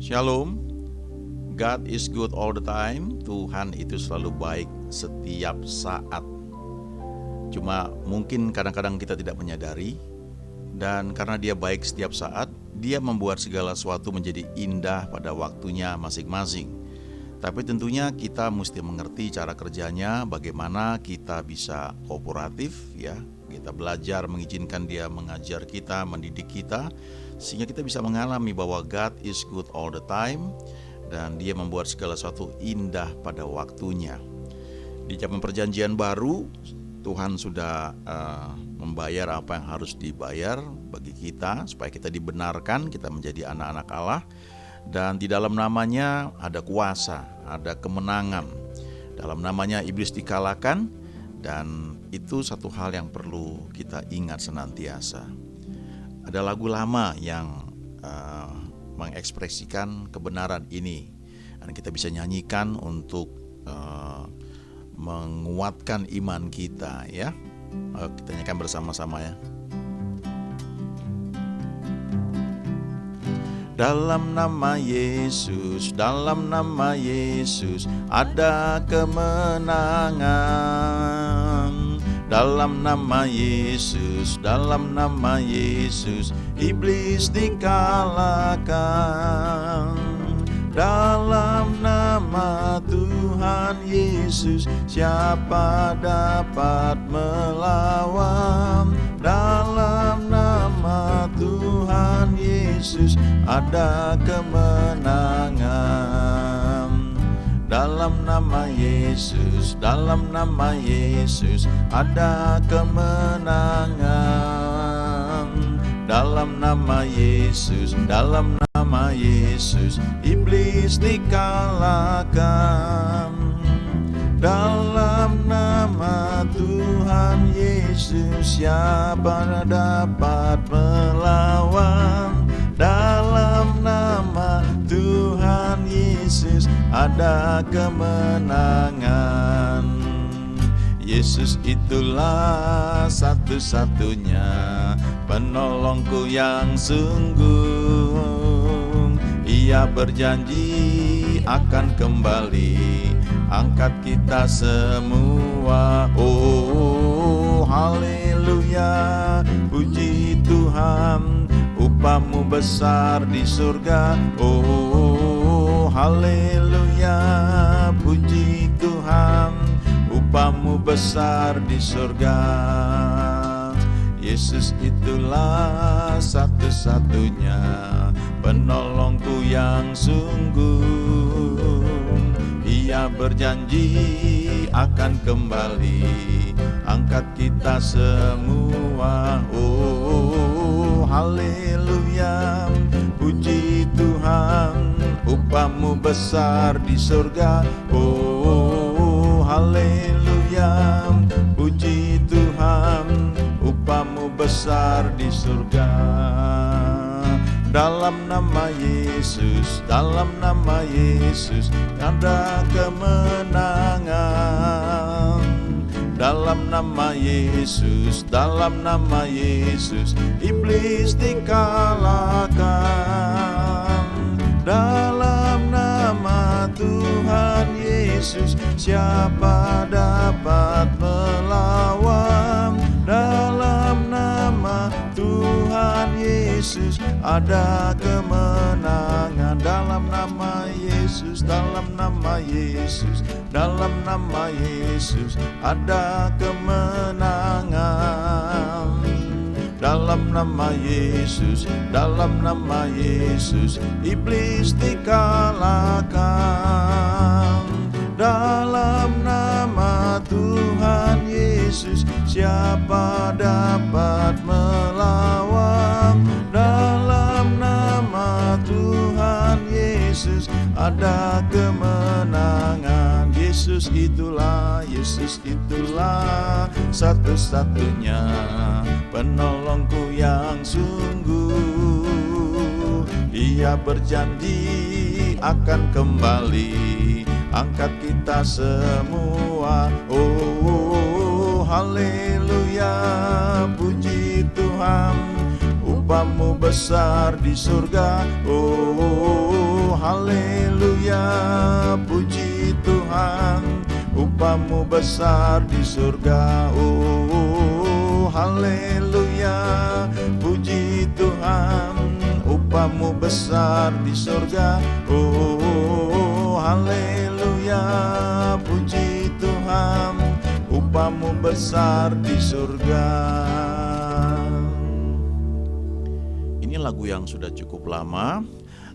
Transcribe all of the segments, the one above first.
Shalom. God is good all the time. Tuhan itu selalu baik setiap saat. Cuma mungkin kadang-kadang kita tidak menyadari. Dan karena dia baik setiap saat, dia membuat segala sesuatu menjadi indah pada waktunya masing-masing. Tapi tentunya kita mesti mengerti cara kerjanya, bagaimana kita bisa kooperatif ya. Kita belajar mengizinkan dia mengajar kita, mendidik kita, sehingga kita bisa mengalami bahwa God is good all the time, dan dia membuat segala sesuatu indah pada waktunya. Di zaman perjanjian baru, Tuhan sudah membayar apa yang harus dibayar bagi kita, supaya kita dibenarkan, kita menjadi anak-anak Allah. Dan di dalam namanya ada kuasa, ada kemenangan. Dalam namanya iblis dikalahkan, dan itu satu hal yang perlu kita ingat senantiasa. Ada lagu lama yang mengekspresikan kebenaran ini, dan kita bisa nyanyikan untuk menguatkan iman kita ya. Kita nyanyikan bersama-sama ya. Dalam nama Yesus, dalam nama Yesus ada kemenangan. Dalam nama Yesus, dalam nama Yesus iblis dikalahkan. Dalam nama Tuhan Yesus siapa dapat melawan? Dalam nama Tuhan Yesus ada kemenangan. Dalam nama Yesus, dalam nama Yesus ada kemenangan. Dalam nama Yesus, dalam nama Yesus iblis dikalahkan. Dalam nama Tuhan Yesus siapa dapat melawan? Dalam nama Tuhan Yesus ada kemenangan. Yesus itulah satu-satunya penolongku yang sungguh. Ia berjanji akan kembali angkat kita semua. Oh haleluya, puji Tuhan, upahmu besar di surga. Oh haleluya, puji Tuhan, upahmu besar di surga. Yesus itulah satu-satunya penolongku yang sungguh. Ia berjanji akan kembali angkat kita semua. Oh haleluya, puji Tuhan, upahmu besar di surga. Oh haleluya, puji Tuhan, upahmu besar di surga. Dalam nama Yesus, dalam nama Yesus ada kemenangan. Dalam nama Yesus, dalam nama Yesus iblis dikalahkan. Dalam nama Tuhan Yesus siapa dapat melawan? Dalam nama Tuhan Yesus ada kemenangan. Dalam nama Yesus, dalam nama Yesus, dalam nama Yesus ada kemenangan. Dalam nama Yesus, dalam nama Yesus iblis dikalahkan. Dalam nama Tuhan Yesus siapa dapat melawan? Dalam nama Tuhan Yesus ada kemenangan. Yesus itulah satu-satunya penolongku yang sungguh. Ia berjanji akan kembali angkat kita semua. Oh haleluya, puji Tuhan, upahmu besar di surga. Oh haleluya, puji Tuhan, upah-Mu besar di surga. Oh, haleluya, puji Tuhan, upah-Mu besar di surga. Oh, haleluya, puji Tuhan, upah-Mu besar di surga. Ini lagu yang sudah cukup lama,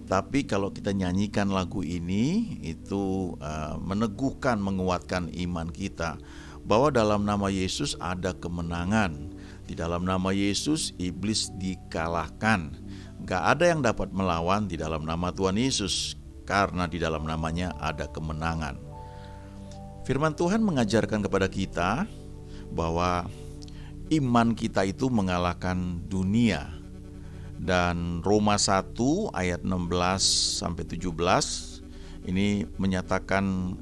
tapi kalau kita nyanyikan lagu ini itu meneguhkan, menguatkan iman kita bahwa dalam nama Yesus ada kemenangan. Di dalam nama Yesus iblis dikalahkan. Gak ada yang dapat melawan di dalam nama Tuhan Yesus, karena di dalam namanya ada kemenangan. Firman Tuhan mengajarkan kepada kita bahwa iman kita itu mengalahkan dunia. Dan Roma 1 ayat 16 sampai 17 ini menyatakan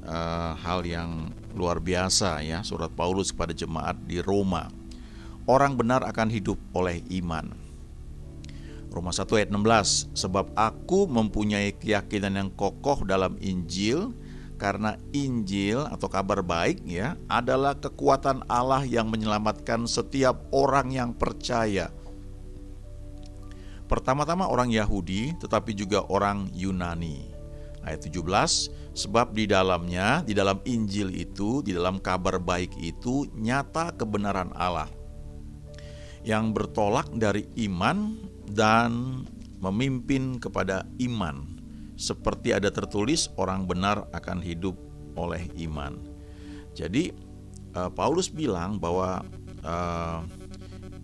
hal yang luar biasa ya, surat Paulus kepada jemaat di Roma. Orang benar akan hidup oleh iman. Roma 1 ayat 16, sebab aku mempunyai keyakinan yang kokoh dalam Injil, karena Injil atau kabar baik ya adalah kekuatan Allah yang menyelamatkan setiap orang yang percaya. Pertama-tama orang Yahudi, tetapi juga orang Yunani. Ayat 17, sebab di dalamnya, di dalam Injil itu, di dalam kabar baik itu, nyata kebenaran Allah, yang bertolak dari iman dan memimpin kepada iman. Seperti ada tertulis, orang benar akan hidup oleh iman. Jadi, Paulus bilang bahwa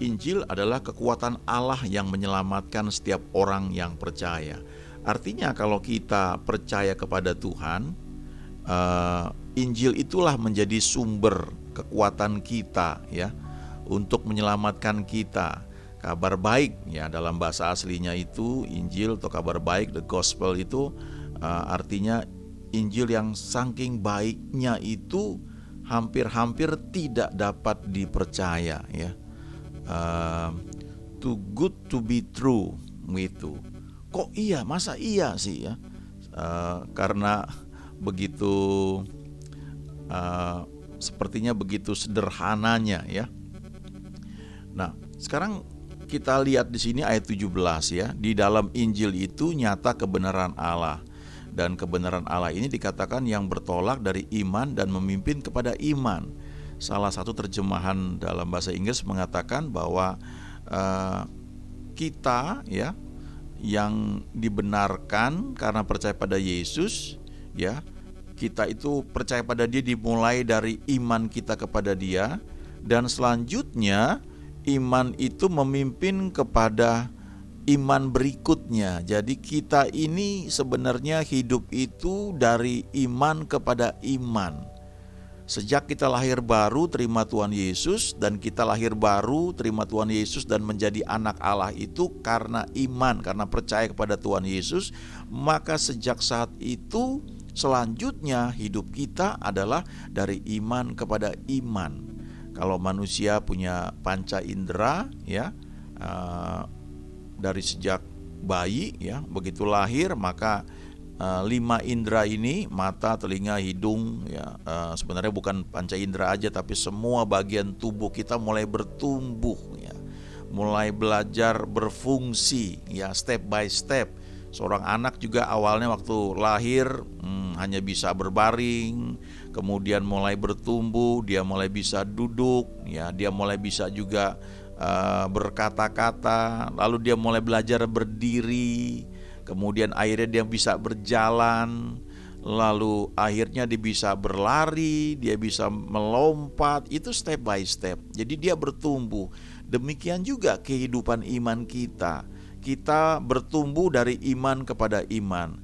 Injil adalah kekuatan Allah yang menyelamatkan setiap orang yang percaya. Artinya kalau kita percaya kepada Tuhan, Injil itulah menjadi sumber kekuatan kita ya untuk menyelamatkan kita. Kabar baik ya, dalam bahasa aslinya itu Injil atau kabar baik, the gospel itu artinya Injil yang saking baiknya itu hampir-hampir tidak dapat dipercaya ya. Too good to be true gitu. Kok iya, masa iya sih ya? Karena begitu sepertinya begitu sederhananya ya. Nah, sekarang kita lihat di sini ayat 17 ya. Di dalam Injil itu nyata kebenaran Allah. Dan kebenaran Allah ini dikatakan yang bertolak dari iman dan memimpin kepada iman. Salah satu terjemahan dalam bahasa Inggris mengatakan bahwa kita ya yang dibenarkan karena percaya pada Yesus ya, kita itu percaya pada Dia dimulai dari iman kita kepada Dia, dan selanjutnya iman itu memimpin kepada iman berikutnya. Jadi kita ini sebenarnya hidup itu dari iman kepada iman. Sejak kita lahir baru terima Tuhan Yesus, dan kita lahir baru terima Tuhan Yesus dan menjadi anak Allah itu karena iman, karena percaya kepada Tuhan Yesus. Maka sejak saat itu selanjutnya hidup kita adalah dari iman kepada iman. Kalau manusia punya panca indera ya, dari sejak bayi ya, begitu lahir maka 5 indera ini, mata, telinga, hidung ya, sebenarnya bukan panca indera aja, tapi semua bagian tubuh kita mulai bertumbuh ya, mulai belajar berfungsi ya, step by step. Seorang anak juga awalnya waktu lahir hanya bisa berbaring, kemudian mulai bertumbuh, dia mulai bisa duduk ya, dia mulai bisa juga berkata-kata, lalu dia mulai belajar berdiri. Kemudian akhirnya dia bisa berjalan, lalu akhirnya dia bisa berlari, dia bisa melompat, itu step by step. Jadi dia bertumbuh. Demikian juga kehidupan iman kita. Kita bertumbuh dari iman kepada iman.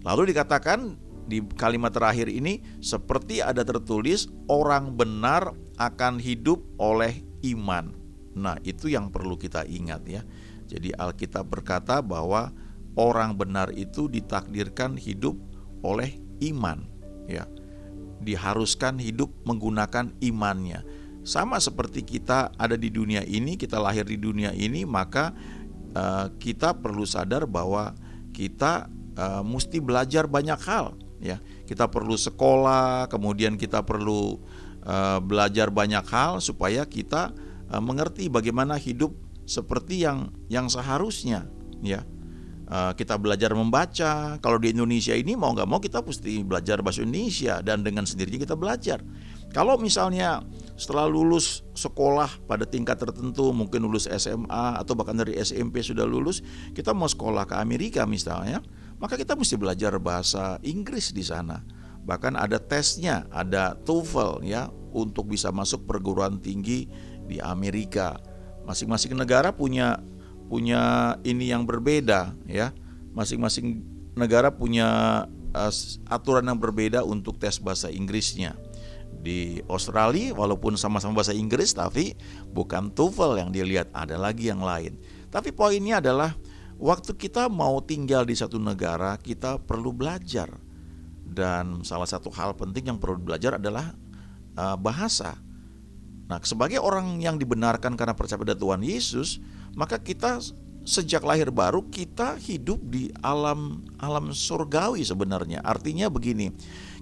Lalu dikatakan di kalimat terakhir ini, seperti ada tertulis, orang benar akan hidup oleh iman. Nah, itu yang perlu kita ingat ya. Jadi Alkitab berkata bahwa orang benar itu ditakdirkan hidup oleh iman ya. Diharuskan hidup menggunakan imannya. Sama seperti kita ada di dunia ini, kita lahir di dunia ini, maka kita perlu sadar bahwa kita mesti belajar banyak hal, ya. Kita perlu sekolah, kemudian kita perlu belajar banyak hal supaya kita mengerti bagaimana hidup seperti yang seharusnya, ya. Kita belajar membaca. Kalau di Indonesia ini mau nggak mau kita mesti belajar bahasa Indonesia, dan dengan sendirinya kita belajar. Kalau misalnya setelah lulus sekolah pada tingkat tertentu, mungkin lulus SMA atau bahkan dari SMP sudah lulus, kita mau sekolah ke Amerika misalnya, maka kita mesti belajar bahasa Inggris di sana. Bahkan ada tesnya, ada TOEFL, ya, untuk bisa masuk perguruan tinggi di Amerika. Masing-masing negara punya ini yang berbeda, ya. Masing-masing negara punya aturan yang berbeda untuk tes bahasa Inggrisnya. Di Australia walaupun sama-sama bahasa Inggris, tapi bukan TOEFL yang dilihat, ada lagi yang lain. Tapi poinnya adalah waktu kita mau tinggal di satu negara, kita perlu belajar. Dan salah satu hal penting yang perlu belajar adalah bahasa. Nah, sebagai orang yang dibenarkan karena percaya pada Tuhan Yesus, maka kita sejak lahir baru kita hidup di alam surgawi sebenarnya. Artinya begini,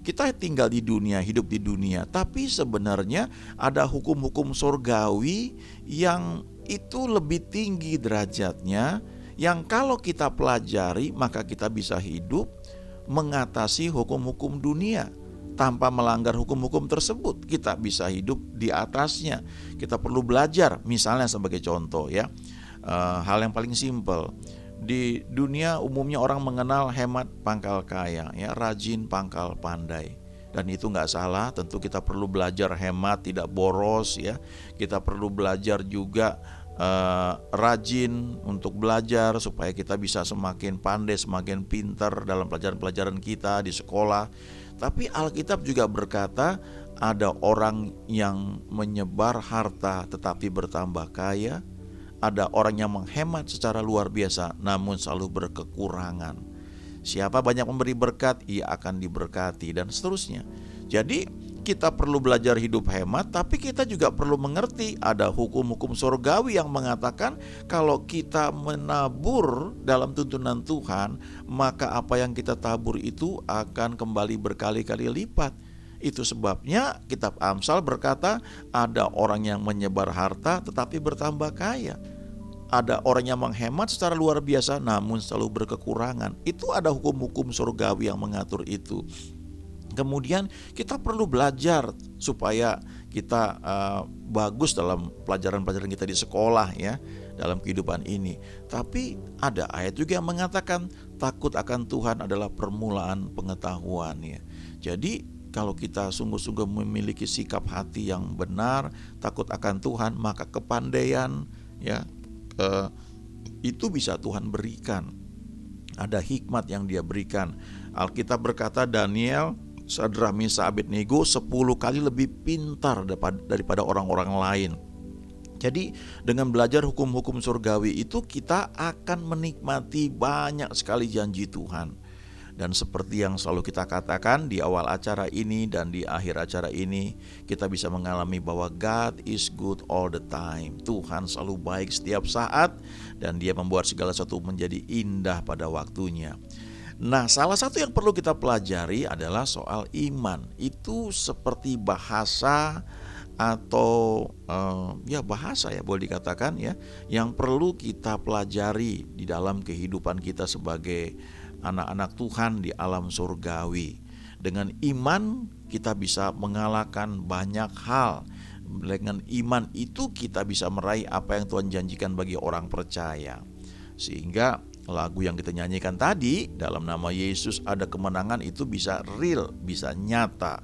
kita tinggal di dunia, hidup di dunia, tapi sebenarnya ada hukum-hukum surgawi yang itu lebih tinggi derajatnya, yang kalau kita pelajari maka kita bisa hidup mengatasi hukum-hukum dunia. Tanpa melanggar hukum-hukum tersebut, kita bisa hidup di atasnya. Kita perlu belajar, misalnya sebagai contoh, ya, hal yang paling simpel. Di dunia umumnya orang mengenal hemat pangkal kaya, ya, rajin pangkal pandai. Dan itu nggak salah, tentu kita perlu belajar hemat, tidak boros, ya. Kita perlu belajar juga rajin untuk belajar supaya kita bisa semakin pandai, semakin pintar dalam pelajaran-pelajaran kita di sekolah. Tapi Alkitab juga berkata ada orang yang menyebar harta tetapi bertambah kaya, ada orang yang menghemat secara luar biasa namun selalu berkekurangan. Siapa banyak memberi berkat, ia akan diberkati, dan seterusnya. Jadi kita perlu belajar hidup hemat, tapi kita juga perlu mengerti ada hukum-hukum surgawi yang mengatakan kalau kita menabur dalam tuntunan Tuhan, maka apa yang kita tabur itu akan kembali berkali-kali lipat. Itu sebabnya kitab Amsal berkata ada orang yang menyebar harta tetapi bertambah kaya. Ada orang yang menghemat secara luar biasa namun selalu berkekurangan. Itu ada hukum-hukum surgawi yang mengatur itu. Kemudian kita perlu belajar supaya kita bagus dalam pelajaran-pelajaran kita di sekolah, ya, dalam kehidupan ini. Tapi ada ayat juga yang mengatakan takut akan Tuhan adalah permulaan pengetahuan, ya. Jadi kalau kita sungguh-sungguh memiliki sikap hati yang benar, takut akan Tuhan, maka kepandaian, ya, itu bisa Tuhan berikan. Ada hikmat yang Dia berikan. Alkitab berkata Daniel, Sadrah, Mesakh, Abednego 10 kali lebih pintar daripada orang-orang lain. Jadi dengan belajar hukum-hukum surgawi itu kita akan menikmati banyak sekali janji Tuhan. Dan seperti yang selalu kita katakan di awal acara ini dan di akhir acara ini, kita bisa mengalami bahwa God is good all the time. Tuhan selalu baik setiap saat, dan Dia membuat segala sesuatu menjadi indah pada waktunya. Nah, salah satu yang perlu kita pelajari adalah soal iman. Itu seperti bahasa atau bahasa, ya, boleh dikatakan, ya, yang perlu kita pelajari di dalam kehidupan kita sebagai anak-anak Tuhan di alam surgawi. Dengan iman kita bisa mengalahkan banyak hal. Dengan iman itu kita bisa meraih apa yang Tuhan janjikan bagi orang percaya. Sehingga lagu yang kita nyanyikan tadi, dalam nama Yesus ada kemenangan, itu bisa real, bisa nyata.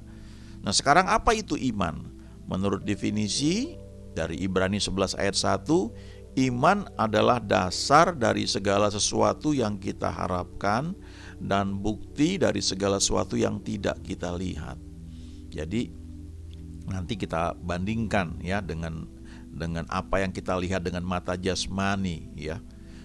Nah, sekarang apa itu iman? Menurut definisi dari Ibrani 11 ayat 1, iman adalah dasar dari segala sesuatu yang kita harapkan dan bukti dari segala sesuatu yang tidak kita lihat. Jadi nanti kita bandingkan, ya, dengan apa yang kita lihat dengan mata jasmani, ya.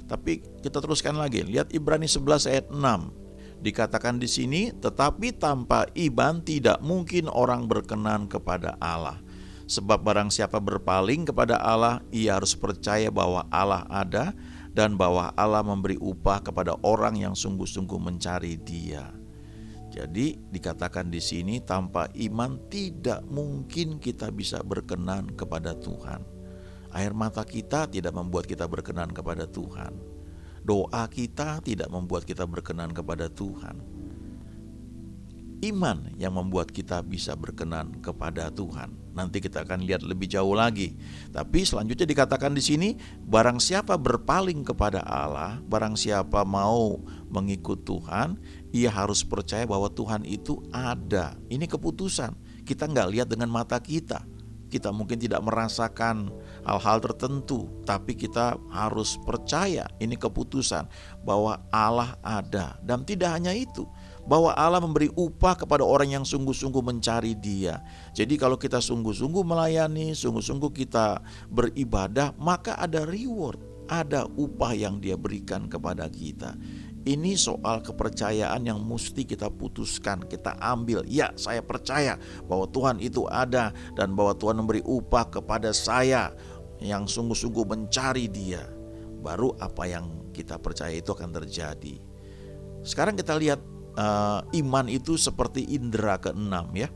Tapi kita teruskan lagi, lihat Ibrani 11 ayat 6. Dikatakan di sini, tetapi tanpa iman tidak mungkin orang berkenan kepada Allah. Sebab barang siapa berpaling kepada Allah, ia harus percaya bahwa Allah ada dan bahwa Allah memberi upah kepada orang yang sungguh-sungguh mencari Dia. Jadi dikatakan di sini, tanpa iman tidak mungkin kita bisa berkenan kepada Tuhan. Air mata kita tidak membuat kita berkenan kepada Tuhan. Doa kita tidak membuat kita berkenan kepada Tuhan. Iman yang membuat kita bisa berkenan kepada Tuhan. Nanti kita akan lihat lebih jauh lagi. Tapi selanjutnya dikatakan di sini, barang siapa berpaling kepada Allah, barang siapa mau mengikut Tuhan, ia harus percaya bahwa Tuhan itu ada. Ini keputusan. Kita nggak lihat dengan mata kita. Kita mungkin tidak merasakan hal-hal tertentu, tapi kita harus percaya, ini keputusan bahwa Allah ada. Dan tidak hanya itu, bahwa Allah memberi upah kepada orang yang sungguh-sungguh mencari Dia. Jadi kalau kita sungguh-sungguh melayani, sungguh-sungguh kita beribadah, maka ada reward, ada upah yang Dia berikan kepada kita. Ini soal kepercayaan yang mesti kita putuskan, kita ambil. Ya, saya percaya bahwa Tuhan itu ada dan bahwa Tuhan memberi upah kepada saya yang sungguh-sungguh mencari Dia. Baru apa yang kita percaya itu akan terjadi. Sekarang kita lihat iman itu seperti indera keenam ya.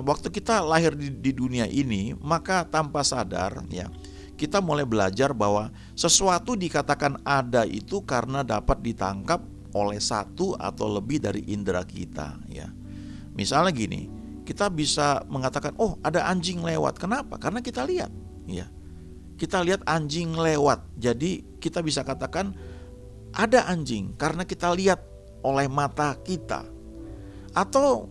Waktu kita lahir di dunia ini, maka tanpa sadar ya, kita mulai belajar bahwa sesuatu dikatakan ada itu karena dapat ditangkap oleh satu atau lebih dari indera kita ya. Misalnya gini, kita bisa mengatakan, oh ada anjing lewat. Kenapa? Karena kita lihat ya. Kita lihat anjing lewat. Jadi kita bisa katakan ada anjing karena kita lihat oleh mata kita. Atau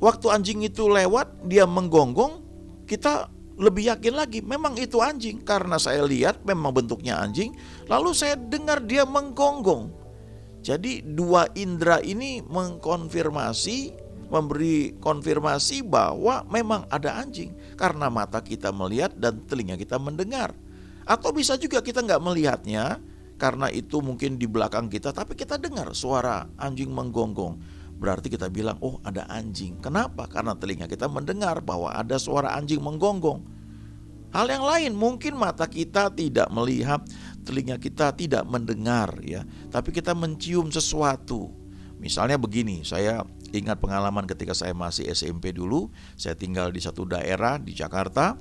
waktu anjing itu lewat, dia menggonggong, kita lebih yakin lagi memang itu anjing karena saya lihat memang bentuknya anjing, lalu saya dengar dia menggonggong. Jadi dua indera ini memberi konfirmasi bahwa memang ada anjing karena mata kita melihat dan telinga kita mendengar. Atau bisa juga kita nggak melihatnya karena itu mungkin di belakang kita, tapi kita dengar suara anjing menggonggong. Berarti kita bilang, oh ada anjing. Kenapa? Karena telinga kita mendengar bahwa ada suara anjing menggonggong. Hal yang lain, mungkin mata kita tidak melihat, telinga kita tidak mendengar ya, tapi kita mencium sesuatu. Misalnya begini, saya ingat pengalaman ketika saya masih SMP dulu, saya tinggal di satu daerah di Jakarta.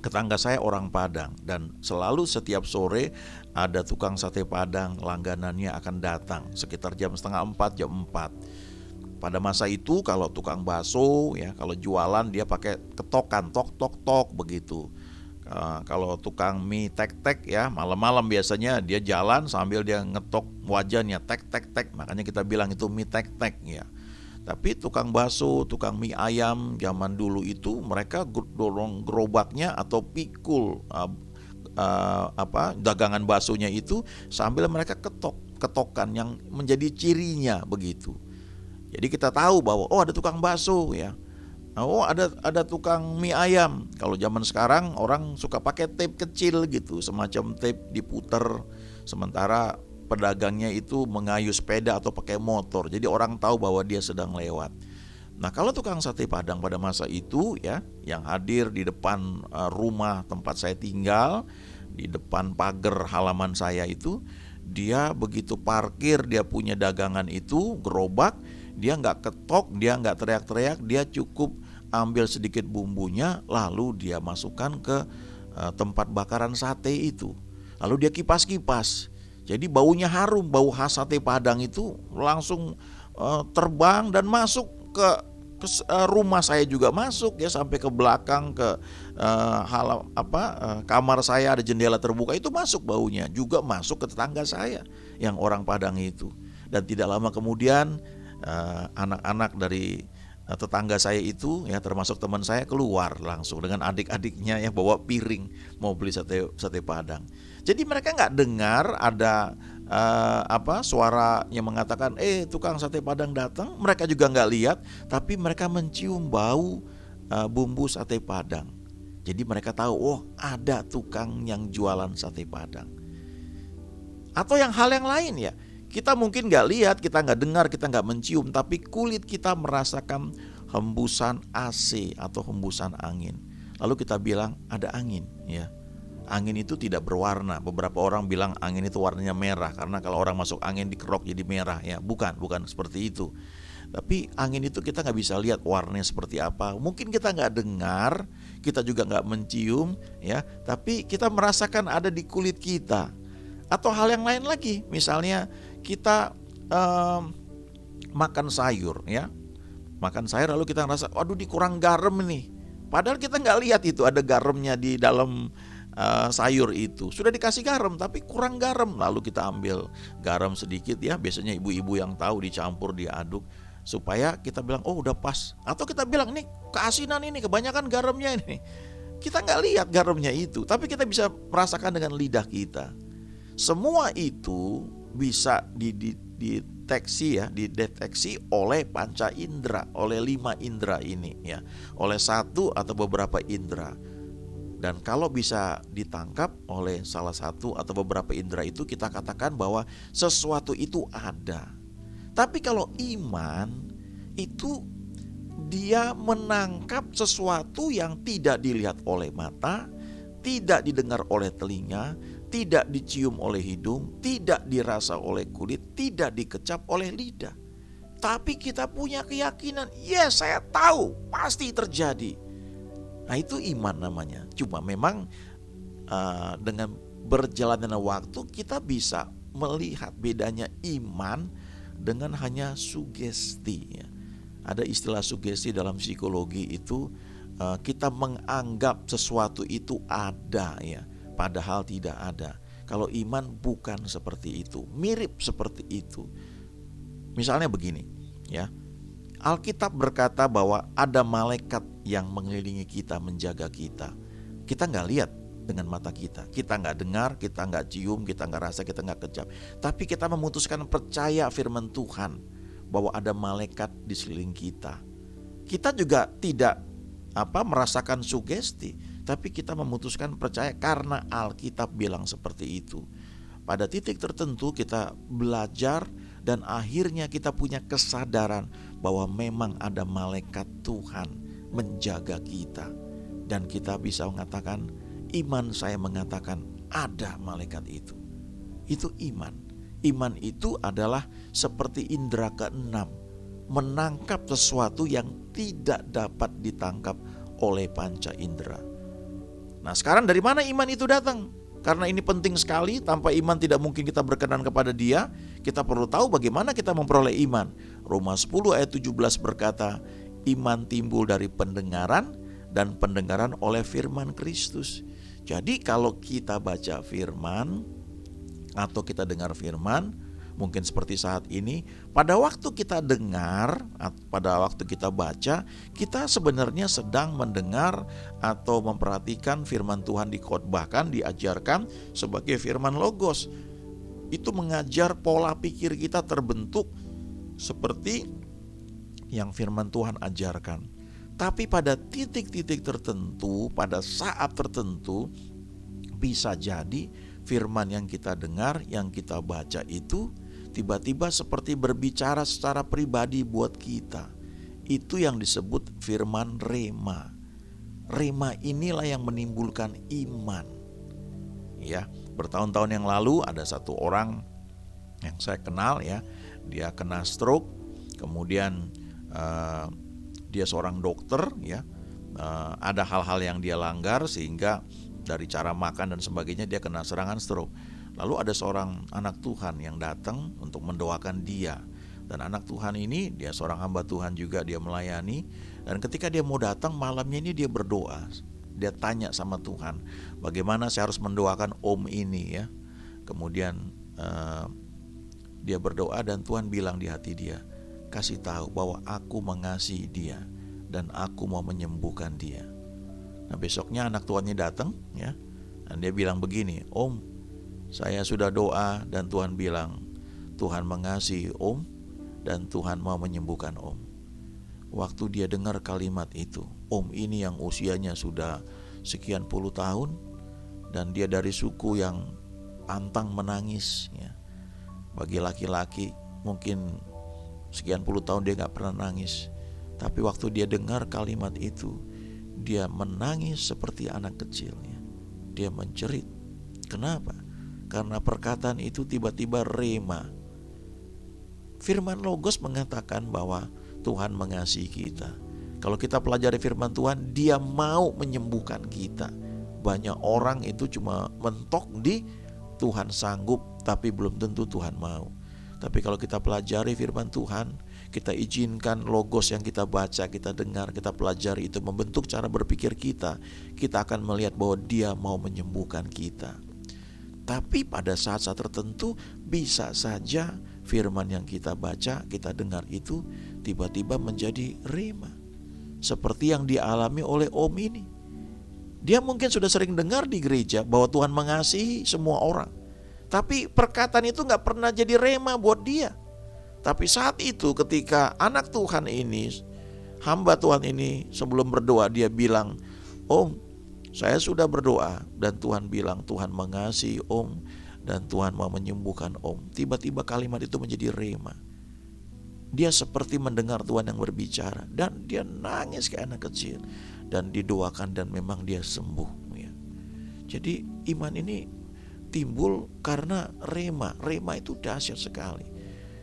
Tetangga saya orang Padang dan selalu setiap sore ada tukang sate Padang langganannya akan datang sekitar jam 3:30, jam 4. Pada masa itu kalau tukang bakso ya, kalau jualan dia pakai ketokan, tok tok tok begitu. Kalau tukang mie tek-tek ya, malam-malam biasanya dia jalan sambil dia ngetok wajannya tek tek tek, makanya kita bilang itu mie tek-tek ya. Tapi tukang bakso, tukang mie ayam zaman dulu itu mereka dorong gerobaknya atau pikul dagangan baksonya itu sambil mereka ketokan yang menjadi cirinya begitu. Jadi kita tahu bahwa oh ada tukang bakso ya. Oh ada tukang mie ayam. Kalau zaman sekarang orang suka pakai tape kecil gitu, semacam tape diputer, sementara pedagangnya itu mengayuh sepeda atau pakai motor. Jadi orang tahu bahwa dia sedang lewat. Nah, kalau tukang sate Padang pada masa itu ya, yang hadir di depan rumah tempat saya tinggal, di depan pagar halaman saya itu, dia begitu parkir dia punya dagangan itu, gerobak, dia nggak ketok, dia nggak teriak-teriak, dia cukup ambil sedikit bumbunya, lalu dia masukkan ke tempat bakaran sate itu. Lalu dia kipas-kipas. Jadi baunya harum, bau khas sate Padang itu langsung terbang dan masuk ke rumah saya juga masuk ya, sampai ke belakang ke kamar saya ada jendela terbuka itu masuk baunya, juga masuk ke tetangga saya yang orang Padang itu. Dan tidak lama kemudian anak-anak dari tetangga saya itu ya, termasuk teman saya, keluar langsung dengan adik-adiknya ya, bawa piring mau beli sate Padang. Jadi mereka nggak dengar ada suara yang mengatakan tukang sate Padang datang. Mereka juga nggak lihat, tapi mereka mencium bau bumbu sate Padang. Jadi mereka tahu, oh ada tukang yang jualan sate Padang. Atau hal yang lain ya, kita mungkin nggak lihat, kita nggak dengar, kita nggak mencium, tapi kulit kita merasakan hembusan AC atau hembusan angin. Lalu kita bilang ada angin ya. angin itu tidak berwarna. Beberapa orang bilang angin itu warnanya merah karena kalau orang masuk angin dikerok jadi merah ya. Bukan seperti itu. Tapi angin itu kita nggak bisa lihat warnanya seperti apa. Mungkin kita nggak dengar, kita juga nggak mencium ya. Tapi kita merasakan ada di kulit kita. Atau hal yang lain lagi, misalnya kita makan sayur ya. Makan sayur lalu kita ngerasa, waduh ini kurang garam nih. Padahal kita nggak lihat itu ada garamnya di dalam sayur itu. Sudah dikasih garam tapi kurang garam. Lalu kita ambil garam sedikit ya. Biasanya ibu-ibu yang tahu dicampur, diaduk supaya kita bilang oh udah pas. Atau kita bilang nih keasinan ini, kebanyakan garamnya ini. Kita nggak lihat garamnya itu, tapi kita bisa merasakan dengan lidah kita. Semua itu bisa dideteksi oleh panca indera, oleh 5 indera ini ya, oleh satu atau beberapa indera. Dan kalau bisa ditangkap oleh salah satu atau beberapa indera itu, kita katakan bahwa sesuatu itu ada. Tapi kalau iman itu dia menangkap sesuatu yang tidak dilihat oleh mata, tidak didengar oleh telinga, tidak dicium oleh hidung, tidak dirasa oleh kulit, tidak dikecap oleh lidah. Tapi kita punya keyakinan, yes saya tahu pasti terjadi. Nah itu iman namanya. Cuma memang dengan berjalannya waktu kita bisa melihat bedanya iman dengan hanya sugesti ya. Ada istilah sugesti dalam psikologi itu, kita menganggap sesuatu itu ada ya, padahal tidak ada. Kalau iman bukan seperti itu, mirip seperti itu. Misalnya begini ya, Alkitab berkata bahwa ada malaikat yang mengelilingi kita, menjaga kita. Kita nggak lihat dengan mata kita, kita nggak dengar, kita nggak cium, kita nggak rasa, kita nggak kecap. Tapi kita memutuskan percaya firman Tuhan bahwa ada malaikat di sekeliling kita. Kita juga tidak merasakan sugesti, tapi kita memutuskan percaya karena Alkitab bilang seperti itu. Pada titik tertentu kita belajar dan akhirnya kita punya kesadaran bahwa memang ada malaikat Tuhan menjaga kita. Dan kita bisa mengatakan, iman saya mengatakan ada malaikat itu. Itu iman. Iman itu adalah seperti indera keenam, menangkap sesuatu yang tidak dapat ditangkap oleh panca indera. Nah sekarang dari mana iman itu datang? Karena ini penting sekali, tanpa iman tidak mungkin kita berkenan kepada Dia. Kita perlu tahu bagaimana kita memperoleh iman. Roma 10 ayat 17 berkata, iman timbul dari pendengaran dan pendengaran oleh firman Kristus. Jadi kalau kita baca firman atau kita dengar firman, mungkin seperti saat ini, pada waktu kita dengar, pada waktu kita baca, kita sebenarnya sedang mendengar atau memperhatikan firman Tuhan dikhotbahkan, diajarkan sebagai firman logos. Itu mengajar pola pikir kita terbentuk seperti yang firman Tuhan ajarkan. Tapi pada titik-titik tertentu, pada saat tertentu, bisa jadi firman yang kita dengar, yang kita baca itu tiba-tiba seperti berbicara secara pribadi buat kita. Itu yang disebut firman rema. Rema inilah yang menimbulkan iman. Ya, bertahun-tahun yang lalu ada satu orang yang saya kenal ya, dia kena stroke, kemudian dia seorang dokter ya, ada hal-hal yang dia langgar sehingga dari cara makan dan sebagainya dia kena serangan stroke. Lalu ada seorang anak Tuhan yang datang untuk mendoakan dia. Dan anak Tuhan ini, dia seorang hamba Tuhan juga, dia melayani. Dan ketika dia mau datang, malamnya ini dia berdoa. Dia tanya sama Tuhan, bagaimana saya harus mendoakan om ini ya. Kemudian dia berdoa dan Tuhan bilang di hati dia, kasih tahu bahwa aku mengasihi dia dan aku mau menyembuhkan dia. Nah besoknya anak tuannya datang ya, dan dia bilang begini, om, saya sudah doa dan Tuhan bilang Tuhan mengasihi om dan Tuhan mau menyembuhkan om. Waktu dia dengar kalimat itu, om ini yang usianya sudah sekian puluh tahun dan dia dari suku yang pantang menangis ya. Bagi laki-laki mungkin sekian puluh tahun dia gak pernah nangis, tapi waktu dia dengar kalimat itu, dia menangis seperti anak kecil ya. dia menjerit. Kenapa? Karena perkataan itu tiba-tiba rema. Firman Logos mengatakan bahwa Tuhan mengasihi kita. Kalau kita pelajari firman Tuhan, Dia mau menyembuhkan kita. Banyak orang itu cuma mentok di Tuhan sanggup, tapi belum tentu Tuhan mau. Tapi kalau kita pelajari firman Tuhan, kita izinkan Logos yang kita baca, kita dengar, kita pelajari itu membentuk cara berpikir kita. Kita akan melihat bahwa Dia mau menyembuhkan kita. Tapi pada saat-saat tertentu bisa saja firman yang kita baca, kita dengar itu tiba-tiba menjadi rema. Seperti yang dialami oleh Om ini. Dia mungkin sudah sering dengar di gereja bahwa Tuhan mengasihi semua orang. Tapi perkataan itu gak pernah jadi rema buat dia. Tapi saat itu ketika anak Tuhan ini, hamba Tuhan ini sebelum berdoa dia bilang, Om, saya sudah berdoa dan Tuhan bilang Tuhan mengasihi Om dan Tuhan mau menyembuhkan Om. Tiba-tiba kalimat itu menjadi rema. Dia seperti mendengar Tuhan yang berbicara dan dia nangis kayak anak kecil dan didoakan dan memang dia sembuh ya. Jadi iman ini timbul karena rema. Rema itu dahsyat sekali.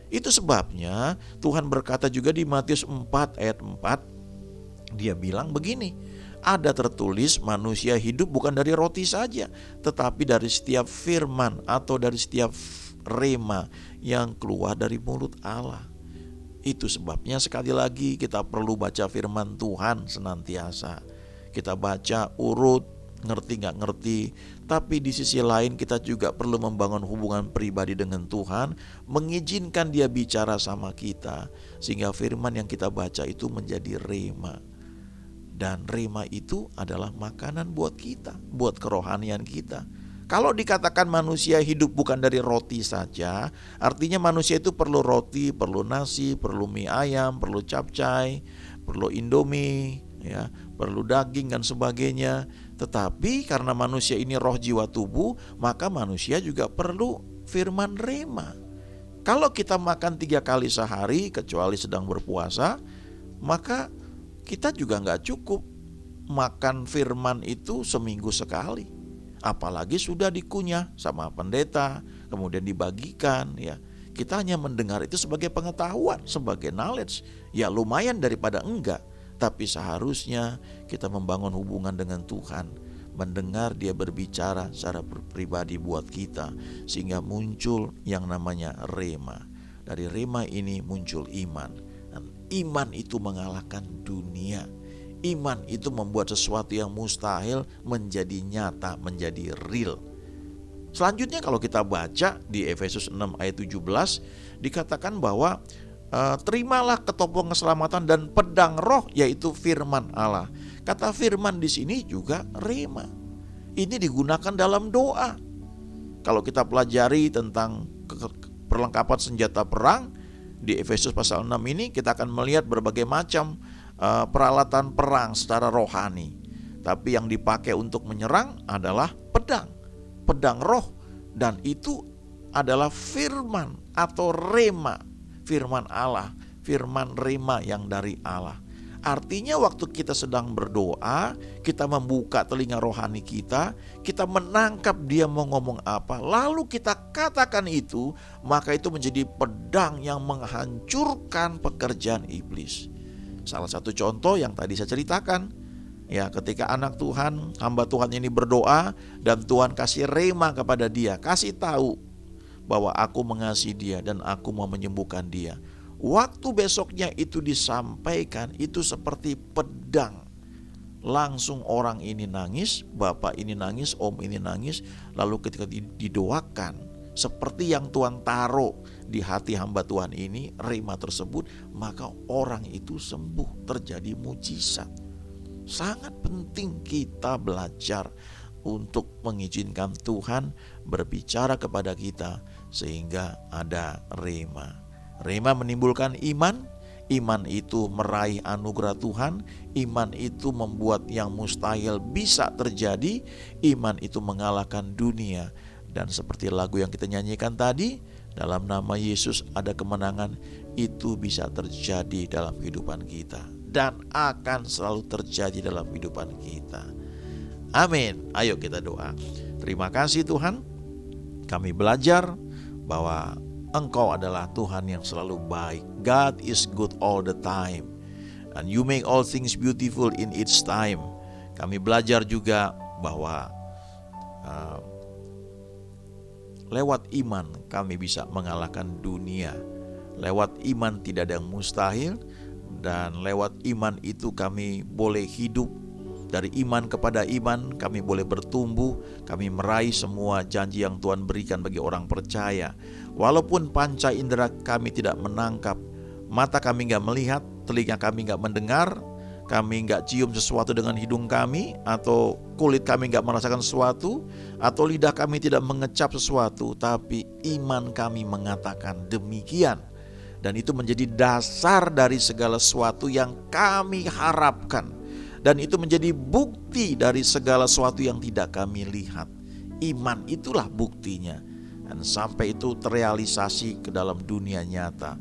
Itu sebabnya Tuhan berkata juga di Matius 4 ayat 4, Dia bilang begini, ada tertulis manusia hidup bukan dari roti saja, tetapi dari setiap firman atau dari setiap rema yang keluar dari mulut Allah. Itu sebabnya sekali lagi kita perlu baca firman Tuhan senantiasa. Kita baca urut, ngerti gak ngerti, tapi di sisi lain kita juga perlu membangun hubungan pribadi dengan Tuhan, mengizinkan Dia bicara sama kita, sehingga firman yang kita baca itu menjadi rema. Dan rema itu adalah makanan buat kita, buat kerohanian kita. Kalau dikatakan manusia hidup bukan dari roti saja, artinya manusia itu perlu roti, perlu nasi, perlu mie ayam, perlu capcay, perlu indomie, ya, perlu daging dan sebagainya. Tetapi karena manusia ini roh jiwa tubuh, maka manusia juga perlu firman rema. Kalau kita makan 3 kali sehari kecuali sedang berpuasa, maka kita juga gak cukup makan firman itu seminggu sekali. Apalagi sudah dikunyah sama pendeta, kemudian dibagikan ya. Kita hanya mendengar itu sebagai pengetahuan, sebagai knowledge. Ya lumayan daripada enggak. Tapi seharusnya kita membangun hubungan dengan Tuhan, mendengar Dia berbicara secara pribadi buat kita, sehingga muncul yang namanya rema. Dari rema ini muncul iman. Dan iman itu mengalahkan dunia. Iman itu membuat sesuatu yang mustahil menjadi nyata, menjadi real. Selanjutnya kalau kita baca di Efesus 6 ayat 17, dikatakan bahwa terimalah ketopong keselamatan dan pedang roh, yaitu firman Allah. Kata firman di sini juga rema. Ini digunakan dalam doa. Kalau kita pelajari tentang perlengkapan senjata perang di Efesus pasal 6 ini, kita akan melihat berbagai macam peralatan perang secara rohani. Tapi yang dipakai untuk menyerang adalah pedang roh, dan itu adalah firman atau rema, firman Allah, firman rema yang dari Allah. Artinya waktu kita sedang berdoa, kita membuka telinga rohani kita menangkap Dia mau ngomong apa, lalu kita katakan itu, maka itu menjadi pedang yang menghancurkan pekerjaan iblis. Salah satu contoh yang tadi saya ceritakan, ya, ketika anak Tuhan, hamba Tuhan ini berdoa dan Tuhan kasih rema kepada dia, kasih tahu bahwa aku mengasihi dia dan aku mau menyembuhkan dia. Waktu besoknya itu disampaikan, itu seperti pedang. Langsung orang ini nangis, bapak ini nangis, om ini nangis. Lalu ketika didoakan, seperti yang Tuhan taruh di hati hamba Tuhan ini, rema tersebut, maka orang itu sembuh, terjadi mujizat. Sangat penting kita belajar untuk mengizinkan Tuhan berbicara kepada kita sehingga ada rema. Rema menimbulkan iman, iman itu meraih anugerah Tuhan, iman itu membuat yang mustahil bisa terjadi, iman itu mengalahkan dunia. Dan seperti lagu yang kita nyanyikan tadi, dalam nama Yesus ada kemenangan, itu bisa terjadi dalam kehidupan kita dan akan selalu terjadi dalam kehidupan kita. Amin. Ayo kita doa. Terima kasih Tuhan, kami belajar bahwa Engkau adalah Tuhan yang selalu baik. God is good all the time, and you make all things beautiful in its time. Kami belajar juga bahwa lewat iman kami bisa mengalahkan dunia. Lewat iman tidak ada yang mustahil, dan lewat iman itu kami boleh hidup. Dari iman kepada iman kami boleh bertumbuh, kami meraih semua janji yang Tuhan berikan bagi orang percaya. Walaupun panca indera kami tidak menangkap, mata kami gak melihat, telinga kami gak mendengar, kami gak cium sesuatu dengan hidung kami, atau kulit kami gak merasakan sesuatu, atau lidah kami tidak mengecap sesuatu, tapi iman kami mengatakan demikian. Dan itu menjadi dasar dari segala sesuatu yang kami harapkan. Dan itu menjadi bukti dari segala sesuatu yang tidak kami lihat. Iman itulah buktinya. Dan sampai itu terrealisasi ke dalam dunia nyata.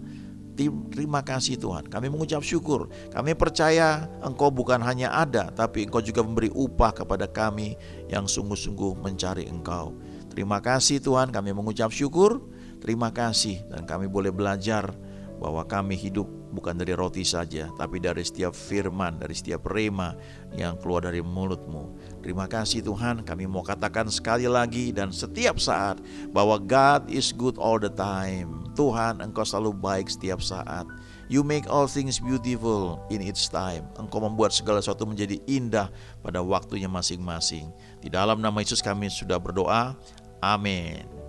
Terima kasih Tuhan, kami mengucap syukur. Kami percaya Engkau bukan hanya ada, tapi Engkau juga memberi upah kepada kami yang sungguh-sungguh mencari Engkau. Terima kasih Tuhan, kami mengucap syukur. Terima kasih, dan kami boleh belajar bahwa kami hidup bukan dari roti saja, tapi dari setiap firman, dari setiap rema yang keluar dari mulut-Mu. Terima kasih Tuhan, kami mau katakan sekali lagi dan setiap saat bahwa God is good all the time. Tuhan, Engkau selalu baik setiap saat. You make all things beautiful in its time. Engkau membuat segala sesuatu menjadi indah pada waktunya masing-masing. Di dalam nama Yesus kami sudah berdoa. Amin.